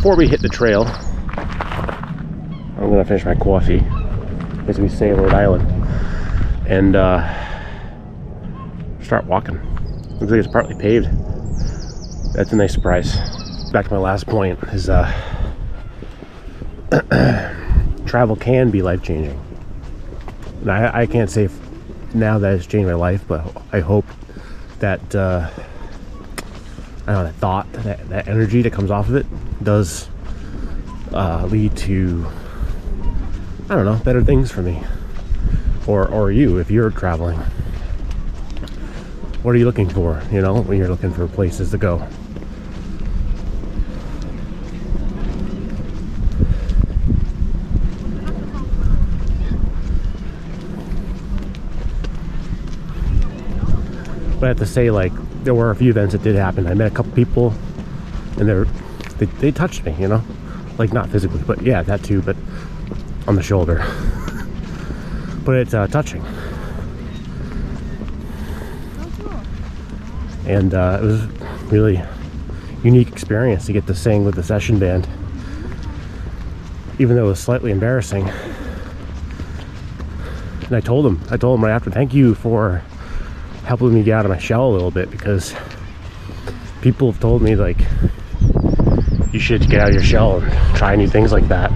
before we hit the trail, I'm gonna finish my coffee as we say in Rhode Island, and start walking. Looks like it's partly paved. That's a nice surprise. Back to my last point is travel can be life-changing. And I can't say now that it's changed my life, but I hope that I don't know, that thought, that energy that comes off of it does lead to, I don't know, better things for me, or you if you're traveling. What are you looking for, you know, when you're looking for places to go? But I have to say, like, there were a few events that did happen. I met a couple people, and they touched me, you know, like not physically, but yeah, that too, but on the shoulder. But it's touching. And it was really unique experience to get to sing with the session band, even though it was slightly embarrassing. And I told them right after, thank you for helping me get out of my shell a little bit, because people have told me, like, you should get out of your shell and try new things like that.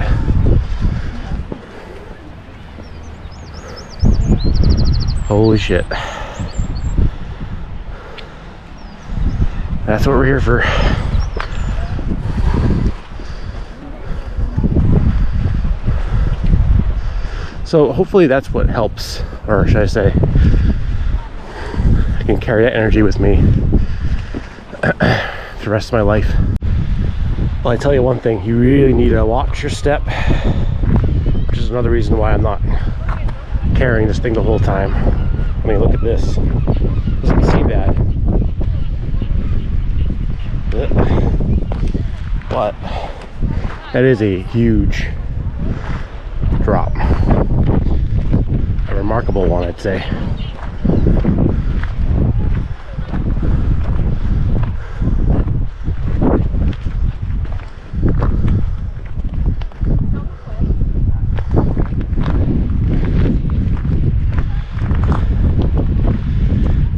Holy shit. That's what we're here for. So hopefully that's what helps, or should I say, I can carry that energy with me for the rest of my life. Well, I tell you one thing, you really need to watch your step, which is another reason why I'm not carrying this thing the whole time. I mean, look at this. It doesn't seem bad. But that is a huge drop. A remarkable one, I'd say.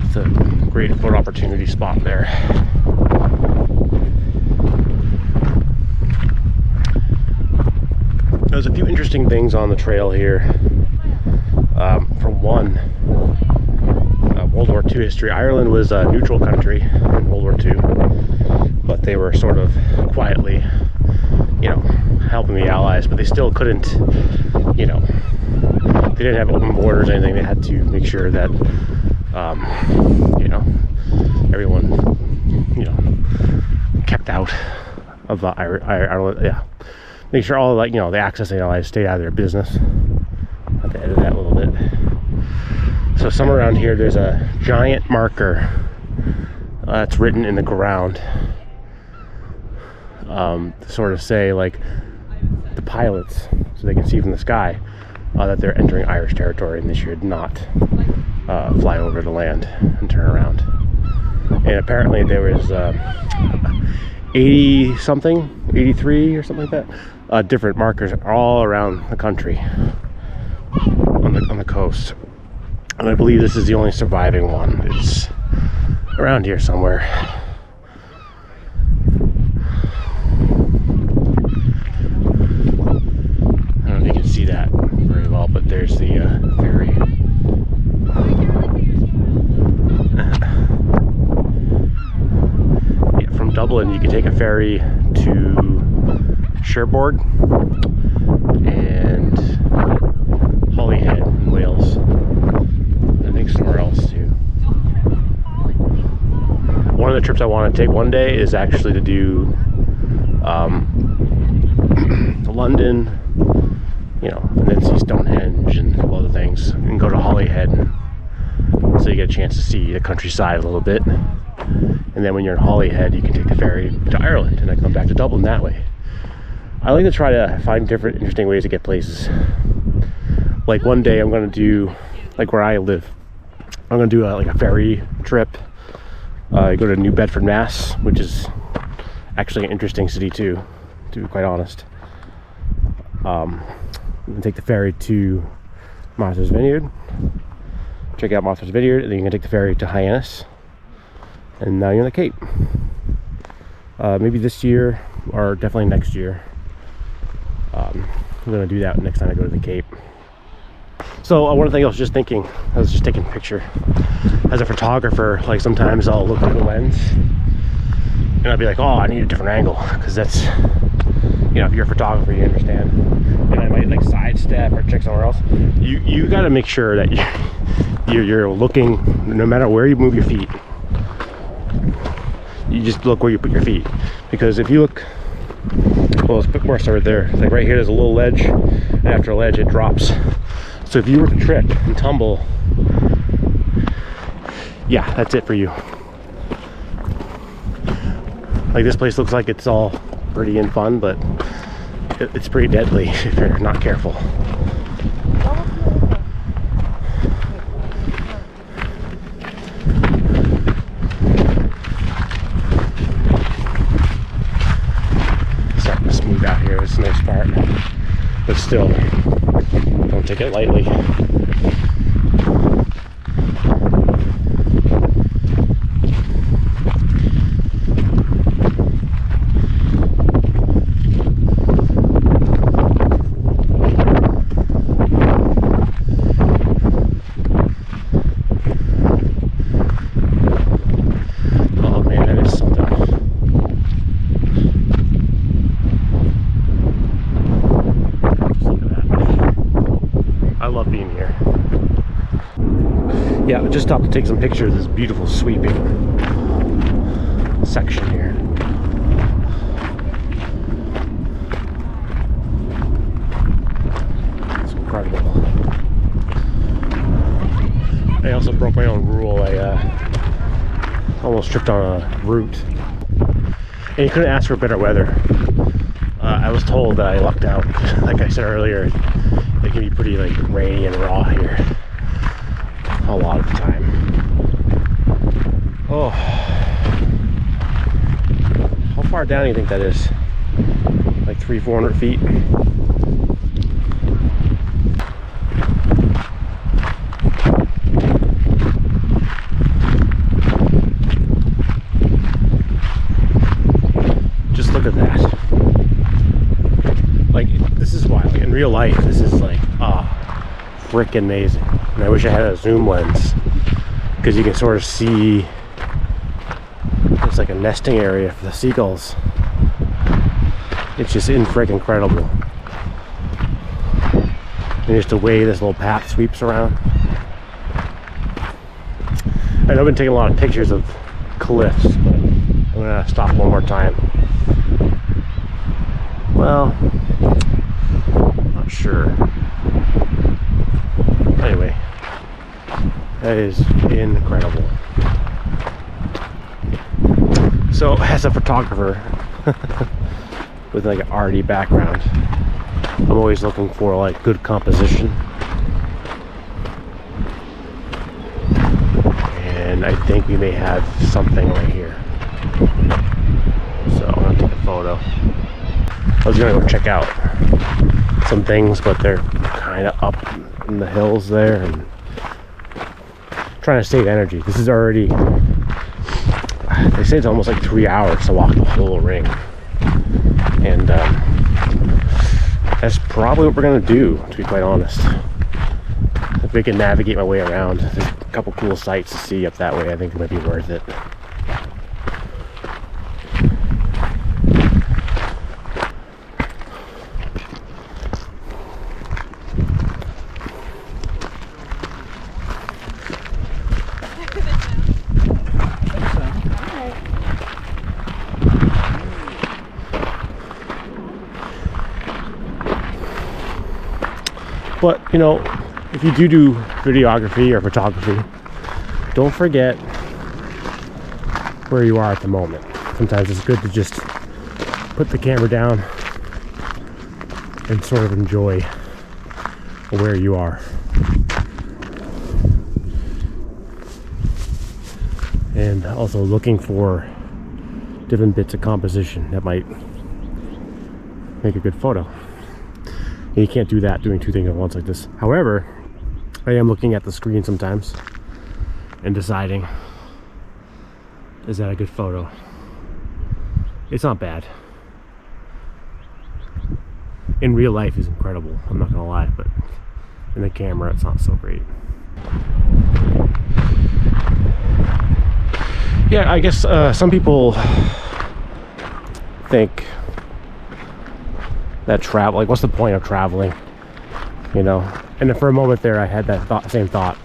It's a great photo opportunity spot there. There's a few interesting things on the trail here. For one, World War II history. Ireland was a neutral country in World War II, but they were sort of quietly, you know, helping the Allies, but they still couldn't, you know, they didn't have open borders or anything. They had to make sure that, you know, everyone, you know, kept out of Ireland, yeah. Make sure all, like, you know, the Axis allies stay out of their business. I'll have to edit that a little bit. So somewhere around here, there's a giant marker that's written in the ground, to sort of say, like, the pilots, so they can see from the sky, that they're entering Irish territory and they should not fly over to land and turn around. And apparently there was 80 something, 83 or something like that, different markers all around the country on the coast. And I believe this is the only surviving one. It's around here somewhere. I don't know if you can see that very well, but there's the ferry. Yeah, from Dublin you can take a ferry to Cherbourg and Holyhead in Wales. I think somewhere else too. One of the trips I want to take one day is actually to do London, you know, and then see Stonehenge and a couple other things, and go to Holyhead, so you get a chance to see the countryside a little bit. And then when you're in Holyhead, you can take the ferry to Ireland and then come back to Dublin that way. I like to try to find different interesting ways to get places. Like one day I'm going to do, like where I live, I'm going to do like a ferry trip. Go to New Bedford, Mass, which is actually an interesting city too, to be quite honest. You can take the ferry to Martha's Vineyard, check out Martha's Vineyard, and then you can take the ferry to Hyannis, and now you're in the Cape. Maybe this year, or definitely next year. I'm gonna do that next time I go to the Cape. So one thing I was just thinking, I was just taking a picture. As a photographer, like sometimes I'll look at the lens and I'll be like, oh, I need a different angle, because that's, you know, if you're a photographer, you understand. And I might like sidestep or check somewhere else. You got to make sure that you're looking, no matter where you move your feet. You just look where you put your feet, because if you look, well, let's put more right there. Like right here, there's a little ledge, and after a ledge, it drops. So if you were to trip and tumble, yeah, that's it for you. Like this place looks like it's all pretty and fun, but it's pretty deadly if you're not careful. Starting to smooth out here, it's a nice part, but still, don't take it lightly. Yeah, I just stopped to take some pictures of this beautiful sweeping section here. It's incredible. I also broke my own rule. I almost tripped on a route. And you couldn't ask for better weather. I was told that I lucked out. Like I said earlier, it can be pretty like rainy and raw here a lot of the time. Oh, how far down do you think that is? Like 300-400 feet? Just look at that. Like, this is wild. Like, in real life, this is like, freaking amazing. And I wish I had a zoom lens, because you can sort of see it's like a nesting area for the seagulls. It's just freaking incredible. And just the way this little path sweeps around. And I've been taking a lot of pictures of cliffs, but I'm gonna stop one more time. Well, not sure. Anyway, that is incredible. So as a photographer with like an arty background, I'm always looking for like good composition, and I think we may have something right here. So I'm gonna take a photo. I was gonna go check out some things, but they're kind of up in the hills there, and trying to save energy. This is already, they say it's almost like 3 hours to walk the whole ring, and that's probably what we're gonna do, to be quite honest. If we can navigate my way around, there's a couple cool sights to see up that way. I think it might be worth it. But, you know, if you do videography or photography, don't forget where you are at the moment. Sometimes it's good to just put the camera down and sort of enjoy where you are. And also looking for different bits of composition that might make a good photo. And you can't do that doing two things at once like this. However, I am looking at the screen sometimes and deciding, is that a good photo? It's not bad. In real life is incredible, I'm not gonna lie, but in the camera it's not so great. Yeah, I guess some people think that travel, like, what's the point of traveling, you know? And then for a moment there I had that same thought,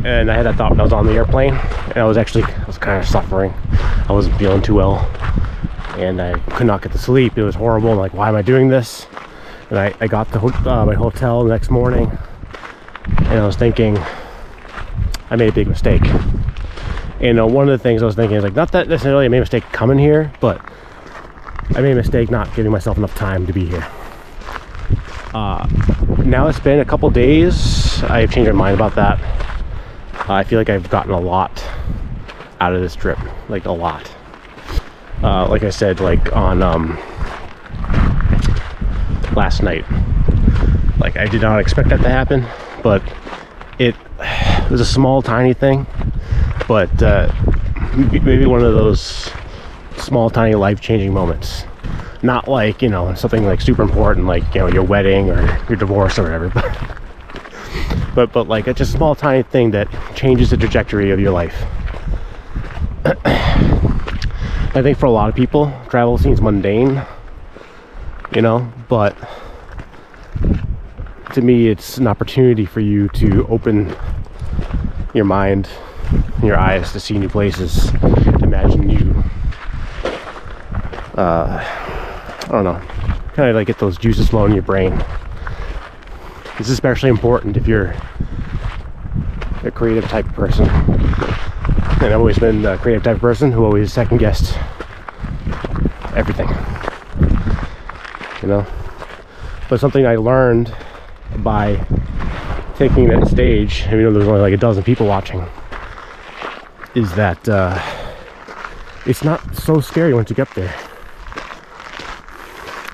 and I had that thought when I was on the airplane, and I was kind of suffering. I wasn't feeling too well, and I could not get to sleep. It was horrible. I'm like, why am I doing this? And I got to my hotel the next morning, and I was thinking, I made a big mistake. And one of the things I was thinking is, like, not that necessarily I made a mistake coming here, but I made a mistake not giving myself enough time to be here. Now it's been a couple days, I've changed my mind about that. I feel like I've gotten a lot out of this trip, like a lot. Like I said, like on last night, like I did not expect that to happen, but it was a small tiny thing, but maybe one of those small tiny life-changing moments. Not like, you know, something like super important, like, you know, your wedding or your divorce or whatever, but like it's just a small tiny thing that changes the trajectory of your life. I think for a lot of people, travel seems mundane, you know, but to me it's an opportunity for you to open your mind and your eyes to see new places, to imagine new I don't know, kind of like get those juices flowing in your brain. This is especially important if you're a creative type of person. And I've always been a creative type of person who always second guessed everything, you know. But something I learned by taking that stage, and, you know, there's only like a dozen people watching, is that it's not so scary once you get there.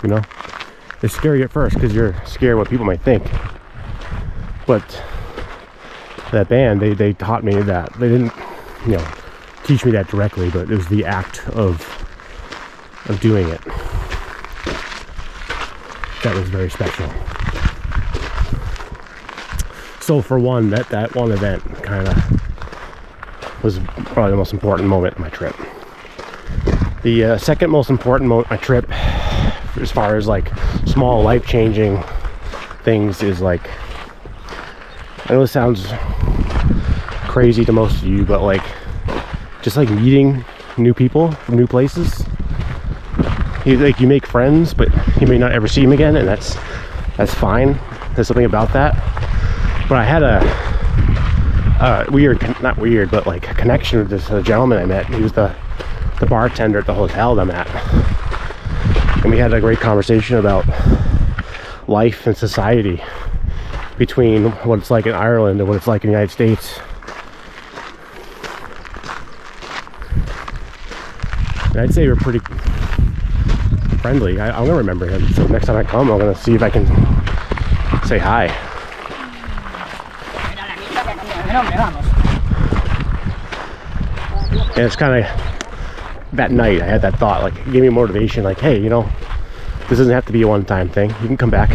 You know, it's scary at first because you're scared what people might think. But that band, they taught me that. They didn't, you know, teach me that directly, but it was the act of doing it that was very special. So for one, that one event kind of was probably the most important moment of my trip. The second most important moment of my trip, as far as like small life-changing things, is like, I know this sounds crazy to most of you, but like just like meeting new people from new places. You make friends, but you may not ever see them again, and that's fine. There's something about that. But I had not weird, but like a connection with this gentleman I met. He was the bartender at the hotel that I'm at. And we had a great conversation about life and society, between what it's like in Ireland and what it's like in the United States. And I'd say we're pretty friendly. I'm gonna remember him, so next time I come, I'm gonna see if I can say hi. And it's kind of, that night I had that thought, like, it gave me motivation, like, hey, you know, this doesn't have to be a one-time thing. You can come back.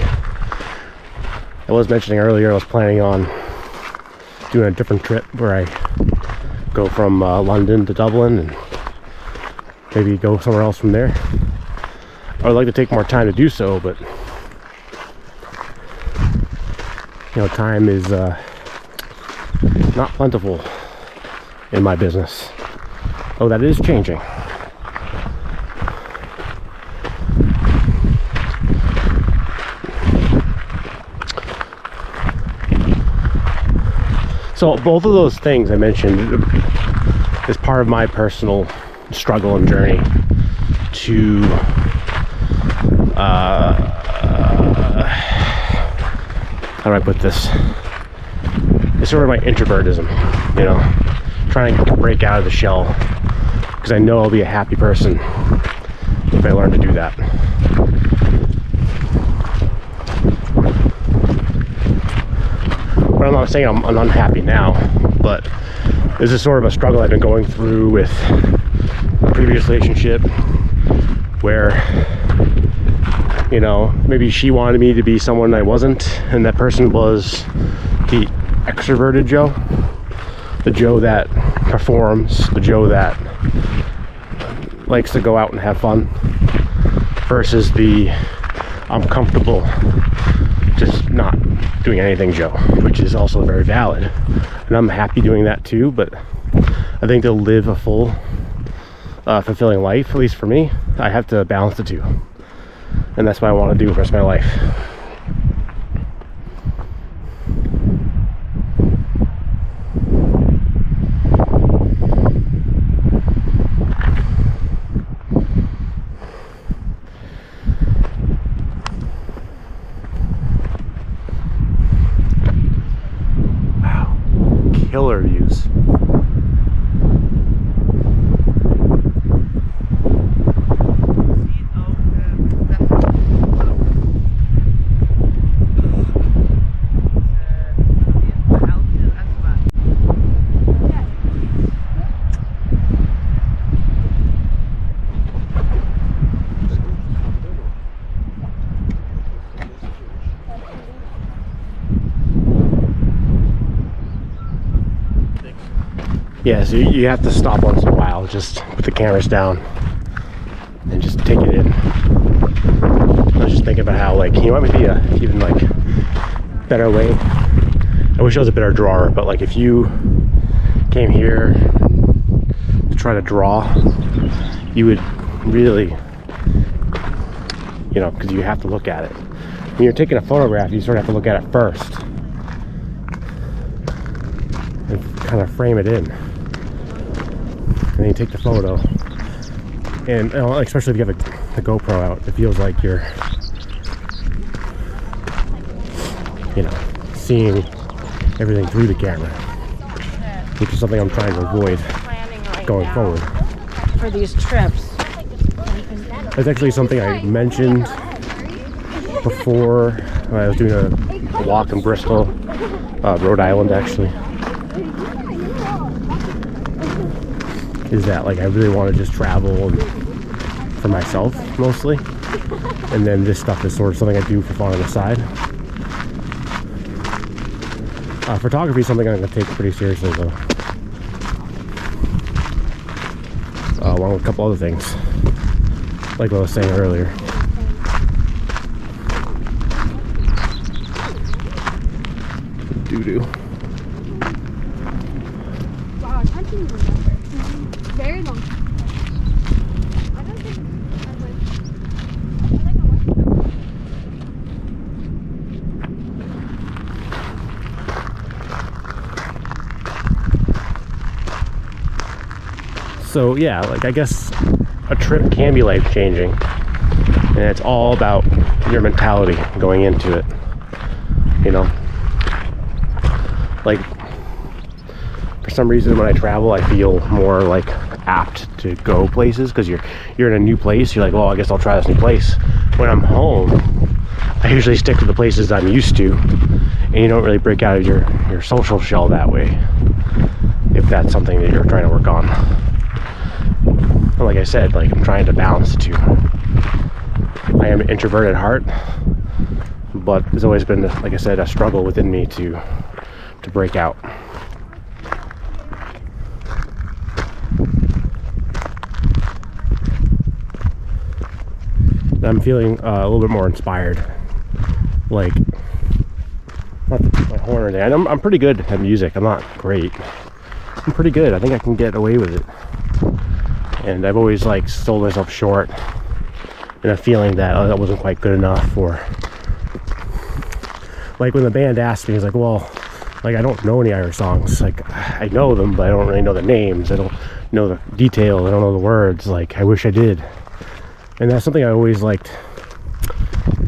I was mentioning earlier I was planning on doing a different trip where I go from London to Dublin and maybe go somewhere else from there. I would like to take more time to do so, but you know, time is not plentiful in my business. Oh, that is changing. So both of those things I mentioned is part of my personal struggle and journey to how do I put this? It's sort of my introvertism, you know, trying to break out of the shell, because I know I'll be a happy person if I learn to do that. But I'm not saying I'm unhappy now, but this is sort of a struggle I've been going through with a previous relationship where, you know, maybe she wanted me to be someone I wasn't, and that person was the extroverted Joe, the Joe that performs, the Joe that likes to go out and have fun, versus the I'm comfortable just not doing anything Joe, which is also very valid, and I'm happy doing that too. But I think to live a full fulfilling life, at least for me, I have to balance the two, and that's what I want to do for the rest of my life. Killer views. Yeah, so you have to stop once in a while, just put the cameras down and just take it in. I was just thinking about how, like, you know, what would be a even like better way. I wish I was a better drawer, but like if you came here to try to draw, you would really, you know, because you have to look at it. When you're taking a photograph, you sort of have to look at it first and kind of frame it in. And then you take the photo, and, you know, especially if you have the GoPro out, it feels like you're, you know, seeing everything through the camera, which is something I'm trying to avoid going forward. For these trips. That's actually something I mentioned before when I was doing a walk in Bristol, Rhode Island actually. Is that, like, I really want to just travel for myself mostly, and then this stuff is sort of something I do for fun on the side. Photography is something I'm going to take pretty seriously though, along with a couple other things, like what I was saying earlier. Doo-doo. Wow, I can't even remember. Very long time. I don't think I went. I feel like I went. So yeah, like, I guess a trip can be life-changing, and it's all about your mentality going into it, you know. Like, for some reason when I travel, I feel more like apt to go places, because you're in a new place. You're like, well, I guess I'll try this new place. When I'm home, I usually stick to the places I'm used to, and you don't really break out of your social shell that way, if that's something that you're trying to work on. And like I said, like, I'm trying to balance the two. I am an introvert at heart, but there's always been, like I said, a struggle within me to break out. I'm feeling a little bit more inspired. Like, not to toot my horn or anything. I'm pretty good at music. I'm not great. I'm pretty good. I think I can get away with it. And I've always, like, sold myself short in a feeling that, oh, that wasn't quite good enough. Or, like, when the band asked me, it's like, well, like, I don't know any Irish songs. Like, I know them, but I don't really know the names. I don't know the detail. I don't know the words. Like, I wish I did. And that's something I always liked,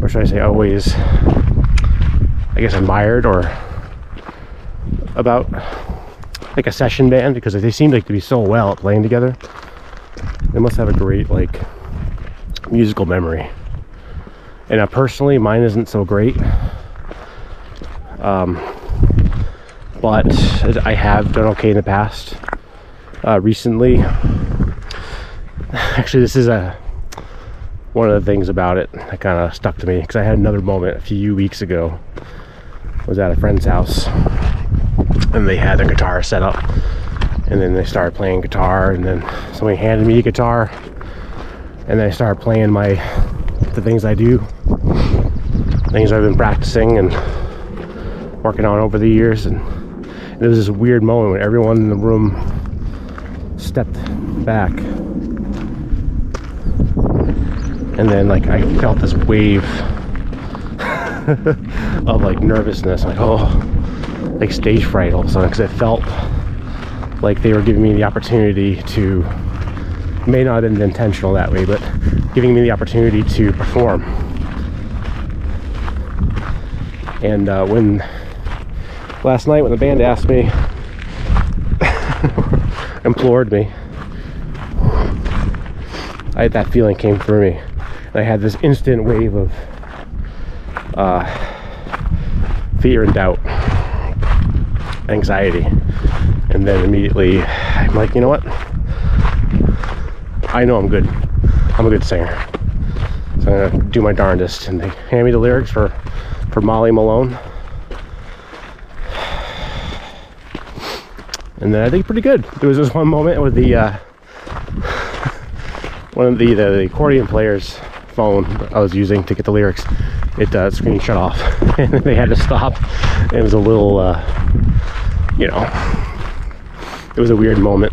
or should I say always, I guess, admired or about, like, a session band, because they seem like to be so well at playing together. They must have a great, like, musical memory. And personally, mine isn't so great. But I have done okay in the past. Recently, actually, this is one of the things about it that kind of stuck to me, because I had another moment a few weeks ago. I was at a friend's house, and they had a guitar set up, and then they started playing guitar, and then somebody handed me a guitar, and then I started playing the things I do, things I've been practicing and working on over the years. And there was this weird moment when everyone in the room stepped back, and then like I felt this wave of like nervousness, like like stage fright all of a sudden, because it felt like they were giving me the opportunity to, may not have been intentional that way, but giving me the opportunity to perform. And when last night when the band asked me, implored me, that feeling came through me, and I had this instant wave of fear and doubt, anxiety, and then immediately I'm like, you know what, I know I'm good. I'm a good singer, so I'm gonna do my darndest. And they hand me the lyrics for Molly Malone, and then I think pretty good. There was this one moment with the one of the accordion player's phone I was using to get the lyrics, the screen shut off, and they had to stop. It was a little, you know, it was a weird moment,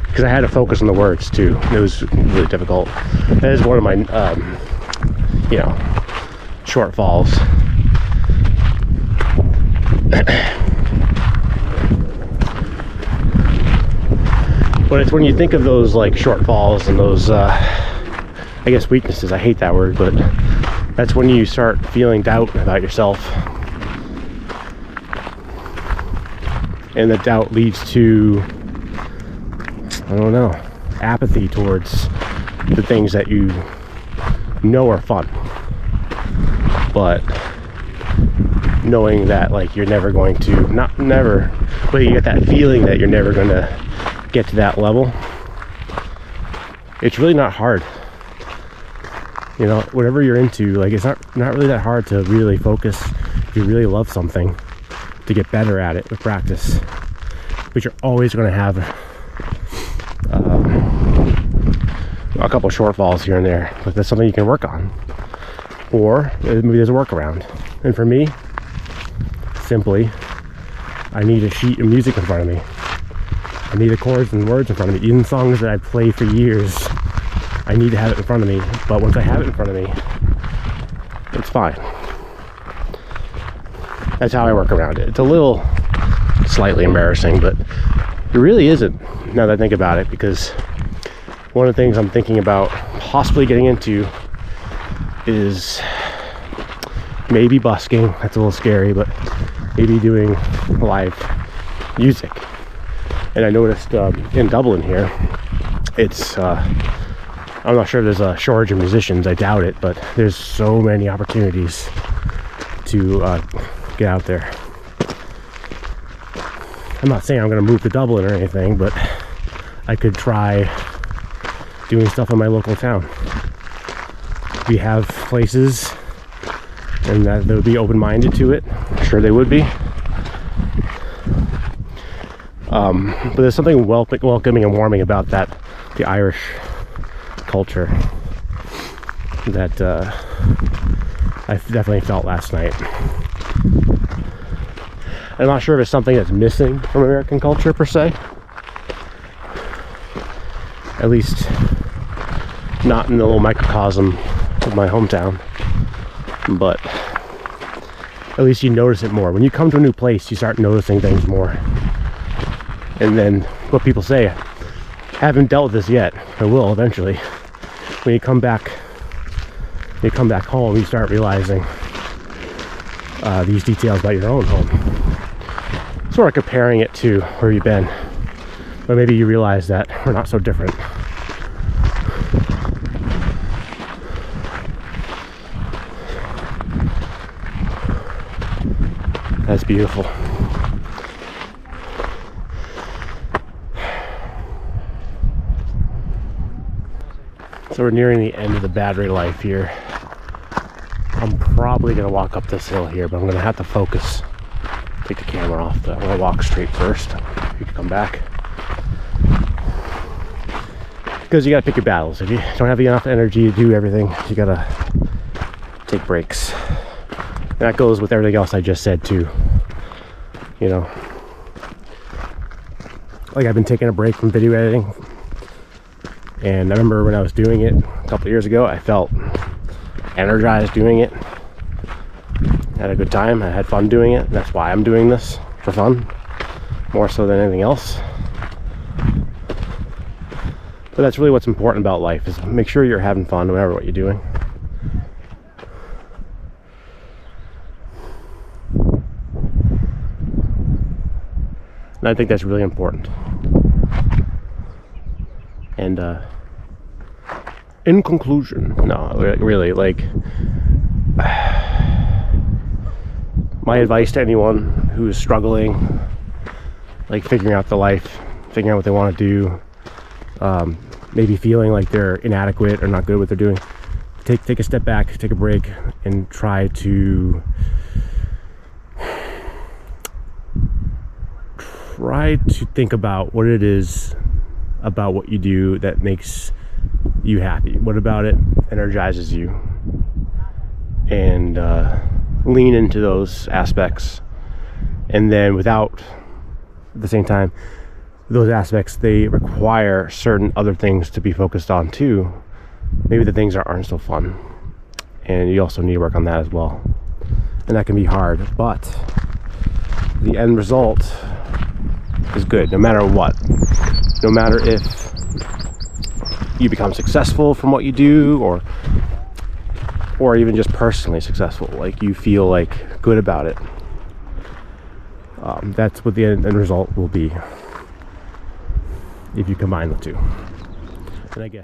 because I had to focus on the words too. It was really difficult. That is one of my, you know, shortfalls. But it's when you think of those like shortfalls and those, I guess, weaknesses. I hate that word, but that's when you start feeling doubt about yourself. And the doubt leads to, I don't know, apathy towards the things that you know are fun. But knowing that like you're never going to, not never, but you get that feeling that you're never going to get to that level. It's really not hard. You know, whatever you're into, like, it's not really that hard to really focus if you really love something, to get better at it with practice. But you're always going to have a couple shortfalls here and there, but that's something you can work on, or maybe there's a workaround. And for me, simply, I need a sheet of music in front of me. I need the chords and words in front of me. Even songs that I've played for years, I need to have it in front of me. But once I have it in front of me, it's fine. That's how I work around it. It's a little slightly embarrassing, but it really isn't, now that I think about it, because one of the things I'm thinking about possibly getting into is maybe busking. That's a little scary, but maybe doing live music. And I noticed in Dublin here, it's I'm not sure if there's a shortage of musicians, I doubt it, but there's so many opportunities to get out there. I'm not saying I'm going to move to Dublin or anything, but I could try doing stuff in my local town. We have places, and that they would be open-minded to it. I'm sure they would be. But there's something welcoming and warming about that, the Irish culture, that I definitely felt last night. I'm not sure if it's something that's missing from American culture per se. At least not in the little microcosm of my hometown. But at least you notice it more. When you come to a new place, you start noticing things more. And then what people say, I haven't dealt with this yet, I will eventually. When you come back home, you start realizing these details about your own home. Sort of comparing it to where you've been, but maybe you realize that we're not so different. beautiful. So we're nearing the end of the battery life here. I'm probably gonna walk up this hill here, but I'm gonna have to focus. Take the camera off. I'm gonna walk straight first. You can come back. Because you gotta pick your battles. If you don't have enough energy to do everything, you gotta take breaks. And that goes with everything else I just said too. You know, like I've been taking a break from video editing. And I remember when I was doing it a couple of years ago, I felt energized doing it. I had a good time. I had fun doing it. That's why I'm doing this, for fun, more so than anything else. But that's really what's important about life, is make sure you're having fun no matter what you're doing. And I think that's really important. And in conclusion, no, really, like, my advice to anyone who's struggling, like figuring out the life, figuring out what they want to do, maybe feeling like they're inadequate or not good at what they're doing, take a step back, take a break, and try to think about what it is about what you do that makes you happy. What about it energizes you? And lean into those aspects. And then without, at the same time, those aspects, they require certain other things to be focused on too. Maybe the things aren't so fun. And you also need to work on that as well. And that can be hard, but the end result is good no matter what. No matter if you become successful from what you do, or even just personally successful, like you feel like good about it. That's what the end result will be if you combine the two. And I guess